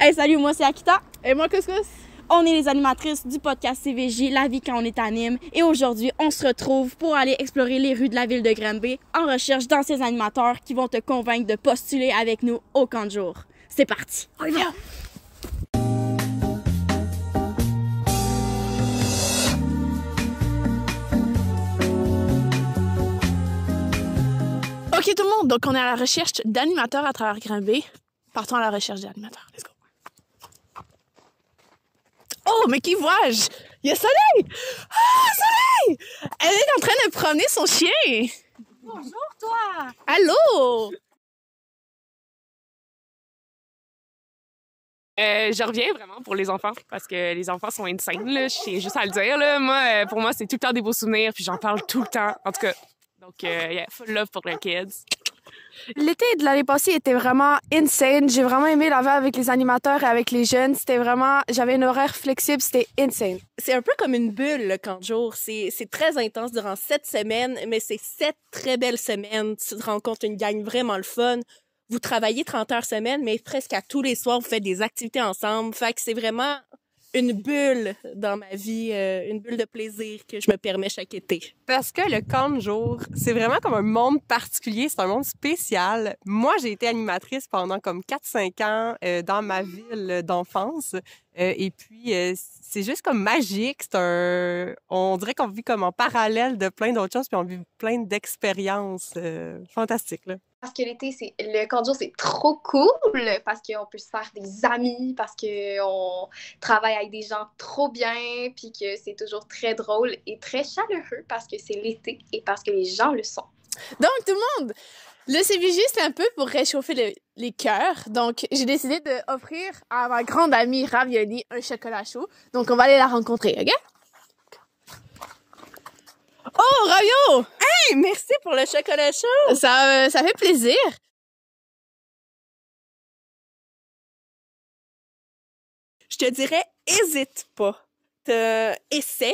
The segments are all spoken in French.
Hey, salut, moi c'est Akita. Et moi, Couscous. On est les animatrices du podcast CVJ, La vie quand on est anime. Et aujourd'hui, on se retrouve pour aller explorer les rues de la ville de Granby en recherche d'anciens animateurs qui vont te convaincre de postuler avec nous au camp de jour. C'est parti! On y va! OK, tout le monde. Donc, on est à la recherche d'animateurs à travers Granby. Partons à la recherche d'animateurs. Let's go. Oh, mais qui vois-je? Il y a Soleil! Ah, Soleil! Elle est en train de promener son chien. Bonjour, toi! Allô? Je reviens vraiment pour les enfants parce que les enfants sont insane, là. Je tiens juste à le dire, là. Moi, pour moi, c'est tout le temps des beaux souvenirs puis j'en parle tout le temps. En tout cas, donc, yeah, full love pour les kids. L'été de l'année passée était vraiment insane. J'ai vraiment aimé la vie avec les animateurs et avec les jeunes. C'était vraiment... J'avais un horaire flexible, c'était insane. C'est un peu comme une bulle, le camp de jour. C'est très intense durant 7 semaines, mais c'est 7 très belles semaines. Tu te rencontres une gang vraiment le fun. Vous travaillez 30 heures semaine, mais presque à tous les soirs, vous faites des activités ensemble. Fait que c'est vraiment une bulle dans ma vie, une bulle de plaisir que je me permets chaque été. Parce que le camp de jour, c'est vraiment comme un monde particulier, c'est un monde spécial. Moi, j'ai été animatrice pendant comme 4-5 ans dans ma ville d'enfance. Et puis, c'est juste comme magique. On dirait qu'on vit comme en parallèle de plein d'autres choses, puis on vit plein d'expériences fantastiques, là. Parce que l'été, le camp de jour, c'est trop cool, parce qu'on peut se faire des amis, parce qu'on travaille avec des gens trop bien, puis que c'est toujours très drôle et très chaleureux parce que c'est l'été et parce que les gens le sont. Donc, tout le monde, le CVJ, c'est un peu pour réchauffer les cœurs. Donc, j'ai décidé d'offrir à ma grande amie Ravioli un chocolat chaud. Donc, on va aller la rencontrer, OK? Oh, Ravio! Hey, merci pour le chocolat chaud! Ça fait plaisir. Je te dirais, hésite pas. Essaie,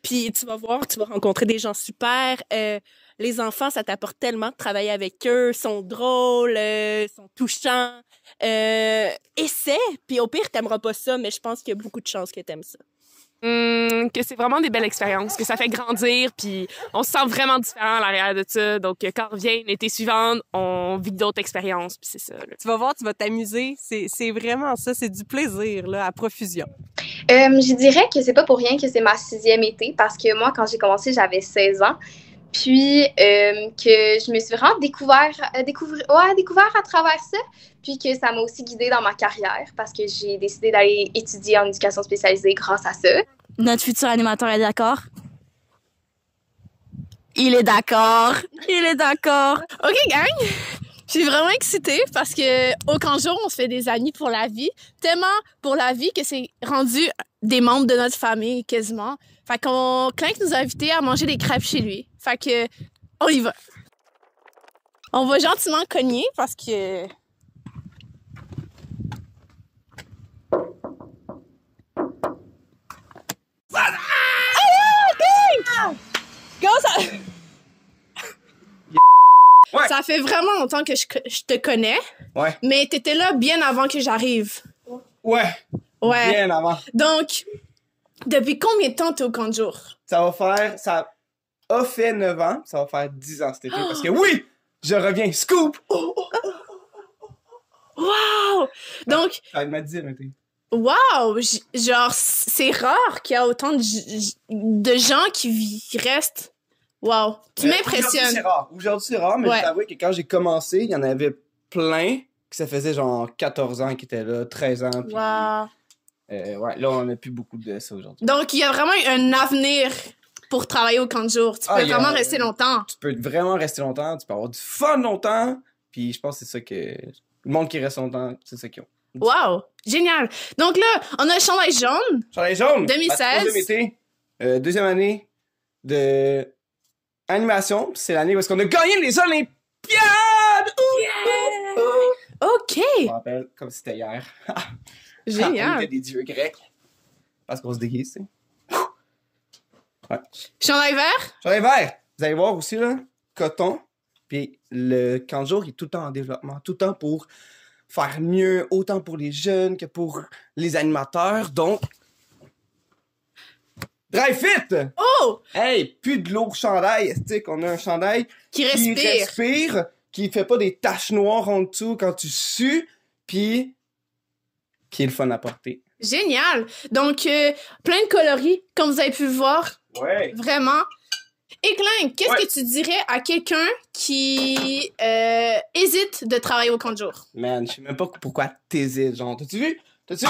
puis tu vas voir, tu vas rencontrer des gens super. Les enfants, ça t'apporte tellement de travailler avec eux. Ils sont drôles, sont touchants. Essaie, puis au pire, t'aimeras pas ça, mais je pense qu'il y a beaucoup de chances que t'aimes ça. Que c'est vraiment des belles expériences, que ça fait grandir, puis on se sent vraiment différent à l'arrière de ça. Donc, quand on revient l'été suivant, on vit d'autres expériences, puis c'est ça, là. Tu vas voir, tu vas t'amuser. C'est vraiment ça, c'est du plaisir, là, à profusion. Je dirais que c'est pas pour rien que c'est ma 6e été, parce que moi, quand j'ai commencé, j'avais 16 ans. Puis que je me suis vraiment découvert à travers ça, puis que ça m'a aussi guidée dans ma carrière parce que j'ai décidé d'aller étudier en éducation spécialisée grâce à ça. Notre futur animateur est d'accord? Il est d'accord! Il est d'accord! OK, gang! Je suis vraiment excitée parce que au camp de jour, on se fait des amis pour la vie. Tellement pour la vie que c'est rendu des membres de notre famille, quasiment. Fait qu'on Clink nous a invités à manger des crêpes chez lui. Fait que, on y va. On va gentiment cogner parce que... Comment ça... Ouais. Ça fait vraiment longtemps que je te connais. Ouais. Mais t'étais là bien avant que j'arrive. Ouais. Ouais. Bien avant. Donc, depuis combien de temps t'es au camp de jour? Ça a fait 9 ans, ça va faire 10 ans cet été. Parce que oui, je reviens. Scoop! Wow! Donc, Ça m'a dit, été. wow! Genre, c'est rare qu'il y a autant de gens qui restent. Wow! Tu m'impressionnes. Aujourd'hui, c'est rare, mais Ouais. je t'avoue que quand j'ai commencé, il y en avait plein que ça faisait genre 14 ans qui étaient là, 13 ans. Puis, Wow! ouais, là, on n'a plus beaucoup de ça aujourd'hui. Donc, il y a vraiment un avenir pour travailler au camp de jour. Tu peux vraiment rester longtemps. Tu peux vraiment rester longtemps, tu peux avoir du fun longtemps, puis je pense que c'est ça que... Le monde qui reste longtemps, c'est ça qu'ils ont. Wow! Génial! Donc là, on a le chandail jaune. Chandail jaune! 2016. Ma troisième été, deuxième année de animation, puis c'est l'année où est-ce qu'on a gagné les Olympiades! OK! Je me rappelle comme si c'était hier. On Génial! était des dieux grecs. Parce qu'on se déguise, tu sais. Ouais. Chandail vert? Chandail vert! Vous allez voir aussi, là, coton. Puis le camp de jour est tout le temps en développement. Tout le temps pour faire mieux, autant pour les jeunes que pour les animateurs. Donc, Dry Fit! Oh! Hey, plus de lourd chandail. Est-ce qu'on a un chandail Qui respire. qui fait pas des taches noires en dessous quand tu sues, puis qui est le fun à porter. Génial! Donc, plein de coloris, comme vous avez pu le voir. Ouais. Vraiment. Et Klein, qu'est-ce Ouais. que tu dirais à quelqu'un qui hésite de travailler au camp de jour? Man, je sais même pas pourquoi t'hésites, genre. T'as-tu vu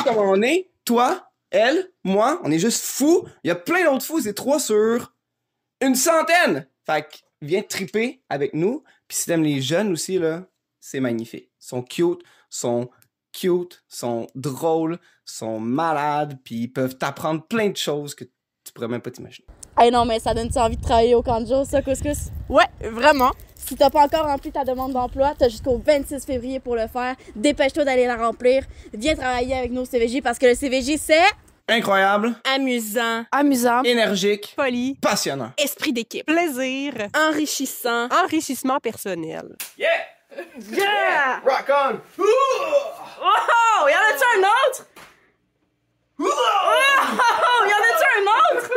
comment on est? Toi, elle, moi, on est juste fous. Il y a plein d'autres fous, c'est 3 sur 100. Fait que viens triper avec nous. Puis si t'aimes les jeunes aussi, là, c'est magnifique. Ils sont cute, sont drôles, sont malades, puis ils peuvent t'apprendre plein de choses que tu pourrais même pas t'imaginer. Hey non, mais ça donne-tu envie de travailler au camp de jour, ça, Couscous? Ouais, vraiment. Si t'as pas encore rempli ta demande d'emploi, t'as jusqu'au 26 février pour le faire. Dépêche-toi d'aller la remplir. Viens travailler avec nous au CVJ parce que le CVJ, c'est... Incroyable, Amusant, Amusant. énergique, Poli, passionnant. esprit d'équipe, plaisir, enrichissant. enrichissement personnel. Yeah! Yeah! Rock on! Oh, y en a-tu un autre? Oh, y en a-tu un autre?